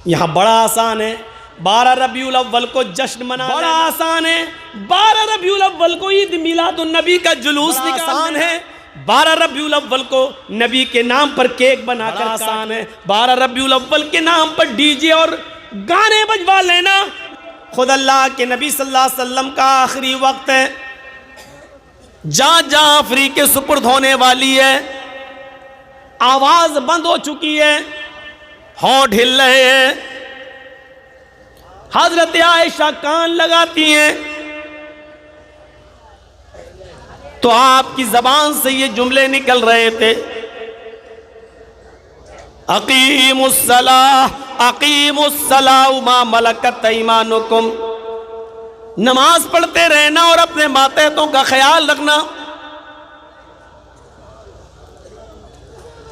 یہاں بڑا آسان ہے 12 ربیع الاول کو جشن منانا، بڑا آسان ہے 12 ربیع الاول کو عید میلاد النبی کا جلوس نکالنا، آسان ہے 12 ربیع الاول کو نبی کے نام پر کیک بنا کر، آسان ہے 12 ربیع الاول کے نام پر ڈی جے اور گانے بجوا لینا۔ خود اللہ کے نبی صلی اللہ علیہ وسلم کا آخری وقت ہے، جہاں جہاں آفری کے سپرد ہونے والی ہے، آواز بند ہو چکی ہے، ہونٹ ہل رہے ہیں، حضرت عائشہ کان لگاتی ہیں تو آپ کی زبان سے یہ جملے نکل رہے تھے، اقیم الصلاۃ اقیم الصلاۃ وما ملکت ایمانکم، نماز پڑھتے رہنا اور اپنے ماتحتوں کا خیال رکھنا۔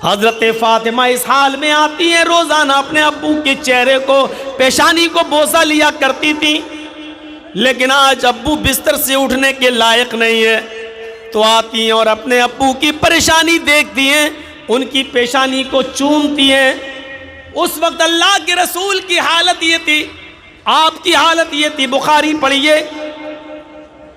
حضرت فاطمہ اس حال میں آتی ہیں، روزانہ اپنے ابو کے چہرے کو، پیشانی کو بوسہ لیا کرتی تھی، لیکن آج ابو بستر سے اٹھنے کے لائق نہیں ہے، تو آتی ہیں اور اپنے ابو کی پریشانی دیکھتی ہیں، ان کی پیشانی کو چومتی ہیں۔ اس وقت اللہ کے رسول کی حالت یہ تھی، آپ کی حالت یہ تھی، بخاری پڑھیے،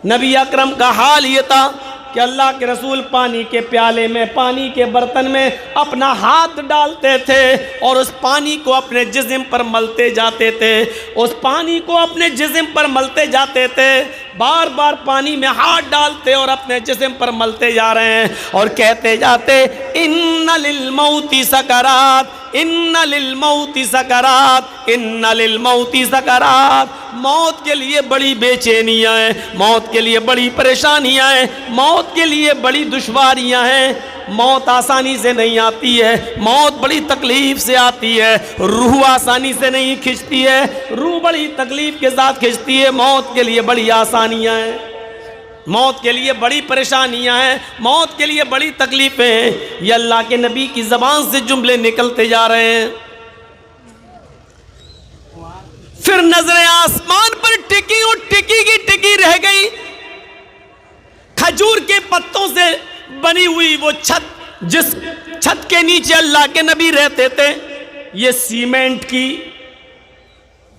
نبی اکرم کا حال یہ تھا کہ اللہ کے رسول پانی کے پیالے میں، پانی کے برتن میں اپنا ہاتھ ڈالتے تھے اور اس پانی کو اپنے جسم پر ملتے جاتے تھے، اس پانی کو اپنے جسم پر ملتے جاتے تھے، بار بار پانی میں ہاتھ ڈالتے اور اپنے جسم پر ملتے جا رہے ہیں اور کہتے جاتے ان للموت سکرات ان للموت سکرات ان للموت سکرات، موت کے لیے بڑی بے چینیاں ہیں، موت کے لیے بڑی پریشانیاں ہیں، موت کے لیے بڑی دشواریاں ہیں، موت آسانی سے نہیں آتی ہے، موت بڑی تکلیف سے آتی ہے، روح آسانی سے نہیں کھنچتی ہے، روح بڑی تکلیف کے ساتھ کھنچتی ہے، موت کے لیے بڑی آسانیاں ہیں، موت کے لیے بڑی پریشانیاں ہیں، موت کے لیے بڑی تکلیفیں ہیں۔ یہ اللہ کے نبی کی زبان سے جملے نکلتے جا رہے ہیں۔ پھر نظریں آسمان پر ٹکی اور ٹکی کی ٹکی رہ گئی، کھجور کے پتوں سے بنی ہوئی وہ چھت، جس چھت کے نیچے اللہ کے نبی رہتے تھے، یہ سیمنٹ کی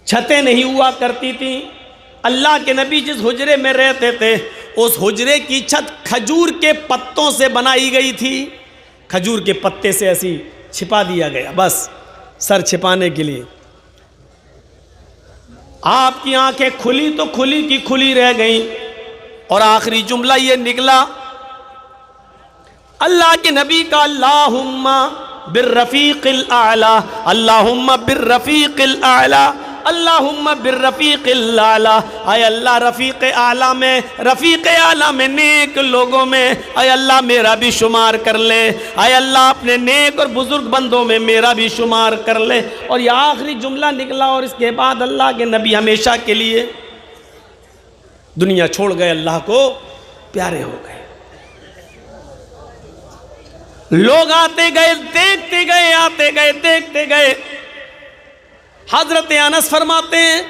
چھتیں نہیں ہوا کرتی تھیں۔ اللہ کے نبی جس حجرے میں رہتے تھے، اس حجرے کی چھت کھجور کے پتوں سے بنائی گئی تھی، کھجور کے پتے سے ایسی چھپا دیا گیا، بس سر چھپانے کے لیے۔ آپ کی آنکھیں کھلی تو کھلی کی کھلی رہ گئیں، اور آخری جملہ یہ نکلا اللہ کے نبی کا، اللہم بالرفیق الاعلی، اللہم بالرفیق الاعلی، اللہم بالرفیق الاعلی، اے اللہ رفیق اعلیٰ میں، رفیق اعلیٰ میں، نیک لوگوں میں اے اللہ میرا بھی شمار کر لے، اے اللہ اپنے نیک اور بزرگ بندوں میں میرا بھی شمار کر لے۔ اور یہ آخری جملہ نکلا، اور اس کے بعد اللہ کے نبی ہمیشہ کے لیے دنیا چھوڑ گئے، اللہ کو پیارے ہو گئے۔ لوگ آتے گئے، دیکھتے گئے، آتے گئے، دیکھتے گئے۔ حضرت انس فرماتے ہیں،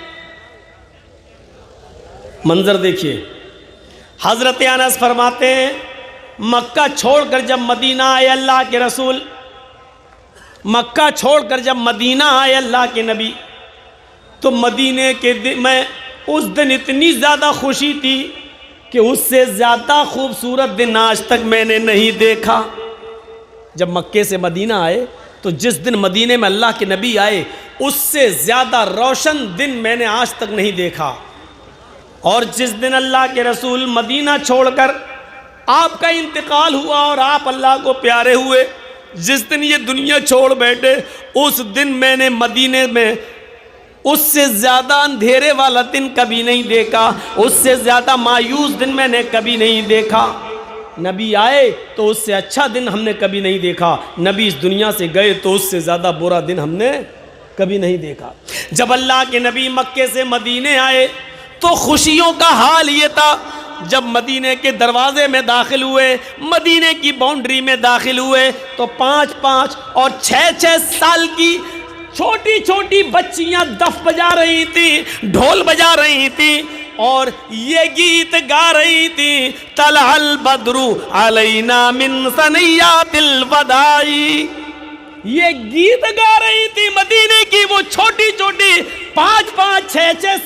منظر دیکھیے، حضرت انس فرماتے ہیں مکہ چھوڑ کر جب مدینہ آئے اللہ کے رسول، مکہ چھوڑ کر جب مدینہ آئے اللہ کے نبی، تو مدینے کے دن میں اس دن اتنی زیادہ خوشی تھی کہ اس سے زیادہ خوبصورت دن آج تک میں نے نہیں دیکھا۔ جب مکے سے مدینہ آئے تو جس دن مدینے میں اللہ کے نبی آئے، اس سے زیادہ روشن دن میں نے آج تک نہیں دیکھا۔ اور جس دن اللہ کے رسول مدینہ چھوڑ کر آپ کا انتقال ہوا اور آپ اللہ کو پیارے ہوئے، جس دن یہ دنیا چھوڑ بیٹھے، اس دن میں نے مدینے میں اس سے زیادہ اندھیرے والا دن کبھی نہیں دیکھا، اس سے زیادہ مایوس دن میں نے کبھی نہیں دیکھا۔ نبی آئے تو اس سے اچھا دن ہم نے کبھی نہیں دیکھا، نبی اس دنیا سے گئے تو اس سے زیادہ برا دن ہم نے کبھی نہیں دیکھا۔ جب اللہ کے نبی مکے سے مدینے آئے تو خوشیوں کا حال یہ تھا، جب مدینے کے دروازے میں داخل ہوئے، مدینے کی باؤنڈری میں داخل ہوئے، تو 5 اور 6 سال کی چھوٹی چھوٹی بچیاں دف بجا رہی تھیں، ڈھول بجا رہی تھیں، اور یہ گیت گا رہی تھی، طلع البدر علینا من ثنیات الوداع، یہ گیت گا رہی تھی۔ مدینے کی وہ چھوٹی چھوٹی 6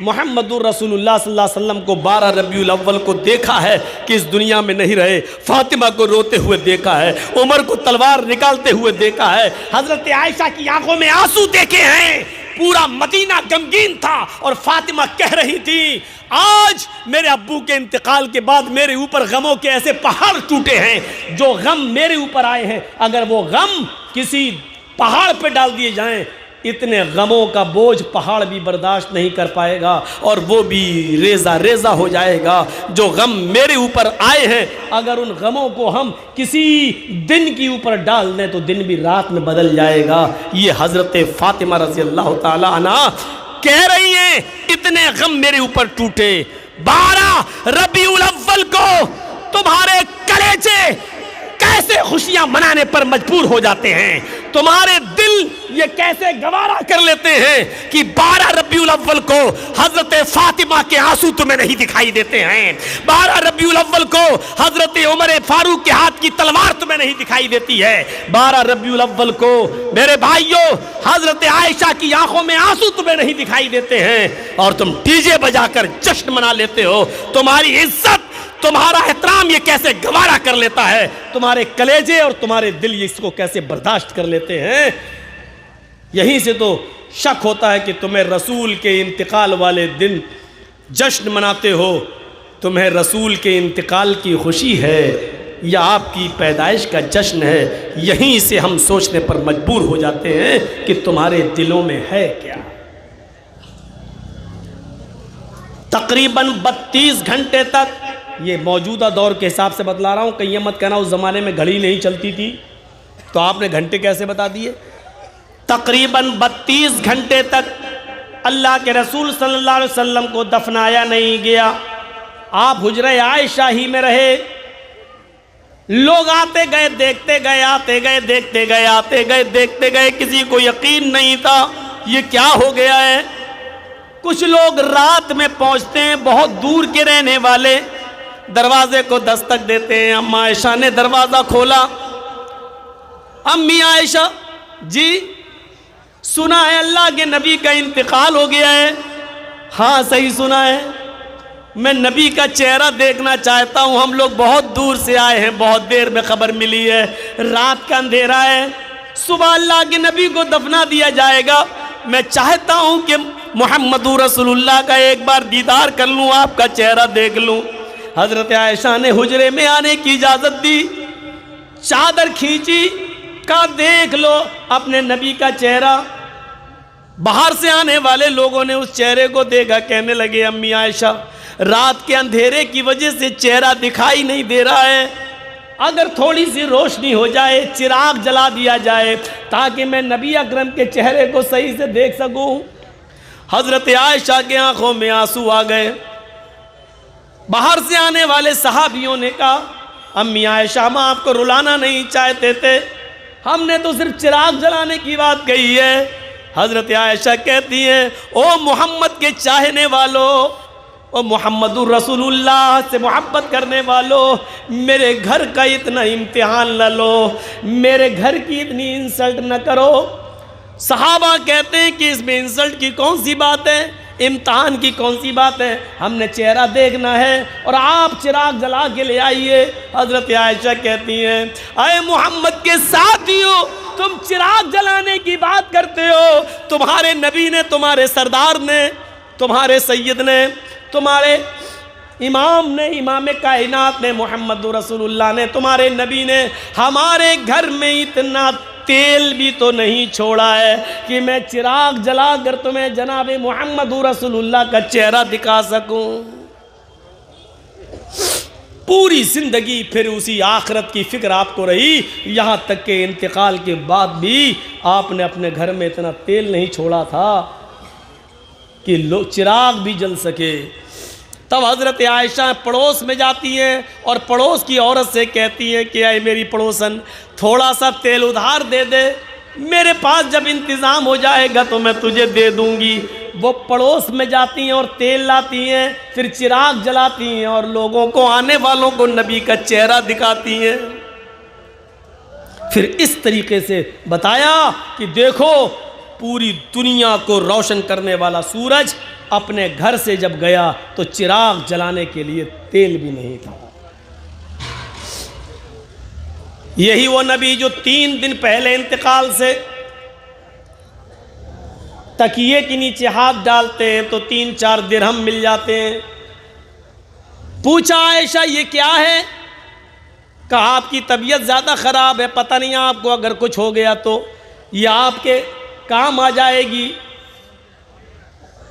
محمد رسول اللہ صلی اللہ علیہ وسلم کو 12 ربیع الاول کو دیکھا ہے کہ اس دنیا میں نہیں رہے، فاطمہ کو روتے ہوئے دیکھا ہے، عمر کو تلوار نکالتے ہوئے دیکھا ہے، حضرت عائشہ کی آنکھوں میں آنسو دیکھے ہیں، پورا مدینہ غمگین تھا اور فاطمہ کہہ رہی تھی آج میرے ابو کے انتقال کے بعد میرے اوپر غموں کے ایسے پہاڑ ٹوٹے ہیں، جو غم میرے اوپر آئے ہیں اگر وہ غم کسی پہاڑ پہ ڈال دیے جائیں اتنے غموں کا بوجھ پہاڑ بھی برداشت نہیں کر پائے گا اور وہ بھی ریزہ ریزہ ہو جائے گا۔ جو غم میرے اوپر آئے ہیں اگر ان غموں کو ہم کسی دن کے اوپر ڈال دیں تو دن بھی رات میں بدل جائے گا۔ یہ حضرت فاطمہ رضی اللہ تعالی عنہ کہہ رہی ہیں اتنے غم میرے اوپر ٹوٹے، 12 ربیع الاول کو تمہارے کلیجے کیسے خوشیاں منانے پر مجبور ہو جاتے ہیں، تمہارے دل یہ کیسے گوارا کر لیتے ہیں کہ 12 ربیع الاول کو حضرت فاطمہ کے آنسو تمہیں نہیں دکھائی دیتے ہیں، 12 ربیع الاول کو حضرت عمر فاروق کے ہاتھ کی تلوار تمہیں نہیں دکھائی دیتی ہے، 12 ربیع الاول کو میرے بھائیوں حضرت عائشہ کی آنکھوں میں آنسو تمہیں نہیں دکھائی دیتے ہیں اور تم ڈی جے بجا کر جشن منا لیتے ہو۔ تمہاری عزت، تمہارا احترام یہ کیسے گوارا کر لیتا ہے، تمہارے کلیجے اور تمہارے دل اس کو کیسے برداشت کر لیتے ہیں۔ یہیں سے تو شک ہوتا ہے کہ تمہیں رسول کے انتقال والے دن جشن مناتے ہو، تمہیں رسول کے انتقال کی خوشی ہے یا آپ کی پیدائش کا جشن ہے۔ یہیں سے ہم سوچنے پر مجبور ہو جاتے ہیں کہ تمہارے دلوں میں ہے کیا۔ تقریباً 32 گھنٹے تک، یہ موجودہ دور کے حساب سے بتلا رہا ہوں، کہیں یہ مت کہنا اس زمانے میں گھڑی نہیں چلتی تھی تو آپ نے گھنٹے کیسے بتا دیے۔ تقریباً 32 گھنٹے تک اللہ کے رسول صلی اللہ علیہ وسلم کو دفنایا نہیں گیا، آپ حجرہ عائشہ ہی میں رہے، لوگ آتے گئے دیکھتے گئے، آتے گئے دیکھتے گئے، آتے گئے دیکھتے گئے، کسی کو یقین نہیں تھا یہ کیا ہو گیا ہے۔ کچھ لوگ رات میں پہنچتے ہیں، بہت دور کے رہنے والے دروازے کو دستک دیتے ہیں، اما عائشہ نے دروازہ کھولا، امی عائشہ جی سنا ہے اللہ کے نبی کا انتقال ہو گیا ہے۔ ہاں صحیح سنا ہے، میں نبی کا چہرہ دیکھنا چاہتا ہوں، ہم لوگ بہت دور سے آئے ہیں، بہت دیر میں خبر ملی ہے، رات کا اندھیرا ہے، صبح اللہ کے نبی کو دفنا دیا جائے گا، میں چاہتا ہوں کہ محمد رسول اللہ کا ایک بار دیدار کر لوں، آپ کا چہرہ دیکھ لوں۔ حضرت عائشہ نے حجرے میں آنے کی اجازت دی، چادر کھینچی، کہا دیکھ لو اپنے نبی کا چہرہ۔ باہر سے آنے والے لوگوں نے اس چہرے کو دیکھا، کہنے لگے امی عائشہ رات کے اندھیرے کی وجہ سے چہرہ دکھائی نہیں دے رہا ہے، اگر تھوڑی سی روشنی ہو جائے، چراغ جلا دیا جائے تاکہ میں نبی اکرم کے چہرے کو صحیح سے دیکھ سکوں۔ حضرت عائشہ کے آنکھوں میں آنسو آ گئے۔ باہر سے آنے والے صحابیوں نے کہا امی عائشہ ہم آپ کو رلانا نہیں چاہتے تھے، ہم نے تو صرف چراغ جلانے کی بات کہی ہے۔ حضرت عائشہ کہتی ہیں او محمد کے چاہنے والوں، او محمد رسول اللہ سے محبت کرنے والوں، میرے گھر کا اتنا امتحان نہ لو، میرے گھر کی اتنی انسلٹ نہ کرو۔ صحابہ کہتے ہیں کہ اس میں انسلٹ کی کون سی بات ہے، امتحان کی کون سی بات ہے، ہم نے چہرہ دیکھنا ہے اور آپ چراغ جلا کے لے آئیے۔ حضرت عائشہ کہتی ہیں اے محمد کے ساتھیوں، تم چراغ جلانے کی بات کرتے ہو، تمہارے نبی نے، تمہارے سردار نے، تمہارے سید نے، تمہارے امام نے، امام کائنات نے، محمد رسول اللہ نے، تمہارے نبی نے ہمارے گھر میں اتنا تیل بھی تو نہیں چھوڑا ہے کہ میں چراغ جلا کر تمہیں جناب محمد رسول اللہ کا چہرہ دکھا سکوں۔ پوری زندگی پھر اسی آخرت کی فکر آپ کو رہی، یہاں تک کہ انتقال کے بعد بھی آپ نے اپنے گھر میں اتنا تیل نہیں چھوڑا تھا کہ چراغ بھی جل سکے۔ تب حضرت عائشہ پڑوس میں جاتی ہیں اور پڑوس کی عورت سے کہتی ہیں کہ اے میری پڑوسن تھوڑا سا تیل ادھار دے دے، میرے پاس جب انتظام ہو جائے گا تو میں تجھے دے دوں گی۔ وہ پڑوس میں جاتی ہیں اور تیل لاتی ہیں، پھر چراغ جلاتی ہیں اور لوگوں کو، آنے والوں کو نبی کا چہرہ دکھاتی ہیں۔ پھر اس طریقے سے بتایا کہ دیکھو پوری دنیا کو روشن کرنے والا سورج اپنے گھر سے جب گیا تو چراغ جلانے کے لیے تیل بھی نہیں تھا۔ یہی وہ نبی جو 3 دن پہلے انتقال سے تکیے کے نیچے ہاتھ ڈالتے ہیں تو 3-4 درہم مل جاتے ہیں۔ پوچھا عائشہ یہ کیا ہے؟ کہا آپ کی طبیعت زیادہ خراب ہے، پتہ نہیں آپ کو اگر کچھ ہو گیا تو یہ آپ کے کام آ جائے گی۔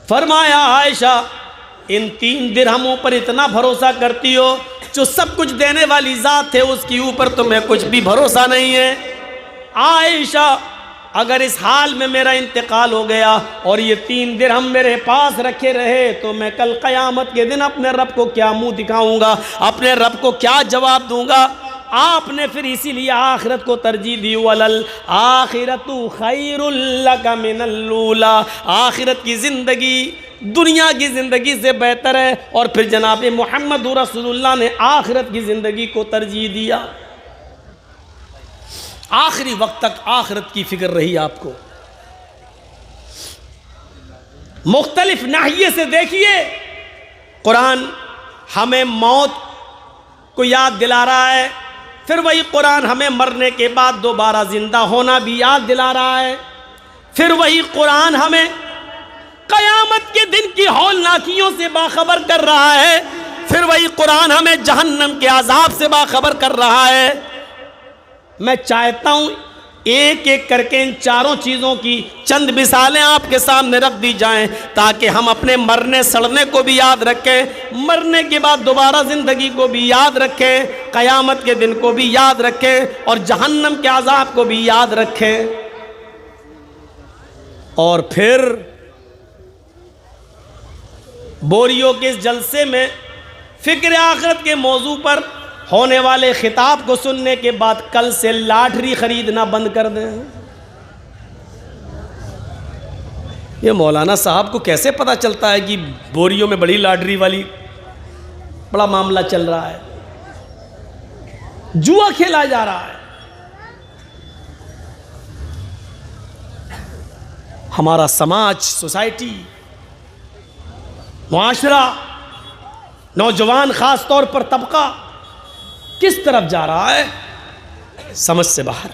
فرمایا عائشہ ان 3 درہموں پر اتنا بھروسہ کرتی ہو؟ جو سب کچھ دینے والی ذات ہے اس کی اوپر تمہیں کچھ بھی بھروسہ نہیں ہے؟ عائشہ اگر اس حال میں میرا انتقال ہو گیا اور یہ 3 درہم میرے پاس رکھے رہے تو میں کل قیامت کے دن اپنے رب کو کیا منہ دکھاؤں گا، اپنے رب کو کیا جواب دوں گا؟ آپ نے پھر اسی لیے آخرت کو ترجیح دی، وَلَلْآخِرَةُ خَيْرٌ لَكَ مِنَ الْأُولَىٰ، آخرت کی زندگی دنیا کی زندگی سے بہتر ہے۔ اور پھر جناب محمد رسول اللہ نے آخرت کی زندگی کو ترجیح دیا۔ آخری وقت تک آخرت کی فکر رہی آپ کو۔ مختلف ناحیے سے دیکھیے، قرآن ہمیں موت کو یاد دلا رہا ہے، پھر وہی قرآن ہمیں مرنے کے بعد دوبارہ زندہ ہونا بھی یاد دلا رہا ہے، پھر وہی قرآن ہمیں قیامت کے دن کی ہولناکیوں سے باخبر کر رہا ہے، پھر وہی قرآن ہمیں جہنم کے عذاب سے باخبر کر رہا ہے۔ میں چاہتا ہوں ایک ایک کر کے ان چاروں چیزوں کی چند مثالیں آپ کے سامنے رکھ دی جائیں تاکہ ہم اپنے مرنے سڑنے کو بھی یاد رکھیں، مرنے کے بعد دوبارہ زندگی کو بھی یاد رکھیں، قیامت کے دن کو بھی یاد رکھیں اور جہنم کے عذاب کو بھی یاد رکھیں۔ اور پھر بوریوں کے اس جلسے میں فکر آخرت کے موضوع پر ہونے والے خطاب کو سننے کے بعد کل سے لاٹری خریدنا بند کر دیں۔ یہ مولانا صاحب کو کیسے پتہ چلتا ہے کہ بوریوں میں بڑی لاٹری والی بڑا معاملہ چل رہا ہے، جوا کھیلا جا رہا ہے۔ ہمارا سماج، سوسائٹی، معاشرہ، نوجوان خاص طور پر طبقہ کس طرف جا رہا ہے؟ سمجھ سے باہر۔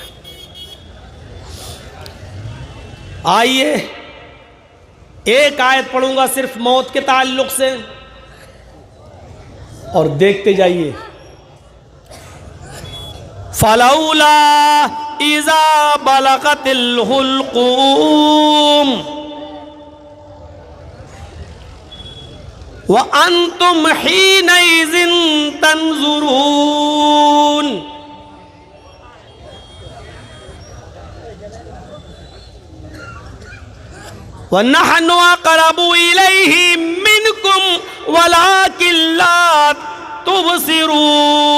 آئیے ایک آیت پڑھوں گا صرف موت کے تعلق سے اور دیکھتے جائیے۔ فَلَوْلَا إِذَا بَلَغَتِ الْحُلْقُومَ وَأَنْتُمْ حِينَئِذٍ تَنْظُرُونَ وَنَحْنُ أَقْرَبُ إِلَيْهِ مِنْكُمْ وَلَكِنْ لَا تُبْصِرُونَ۔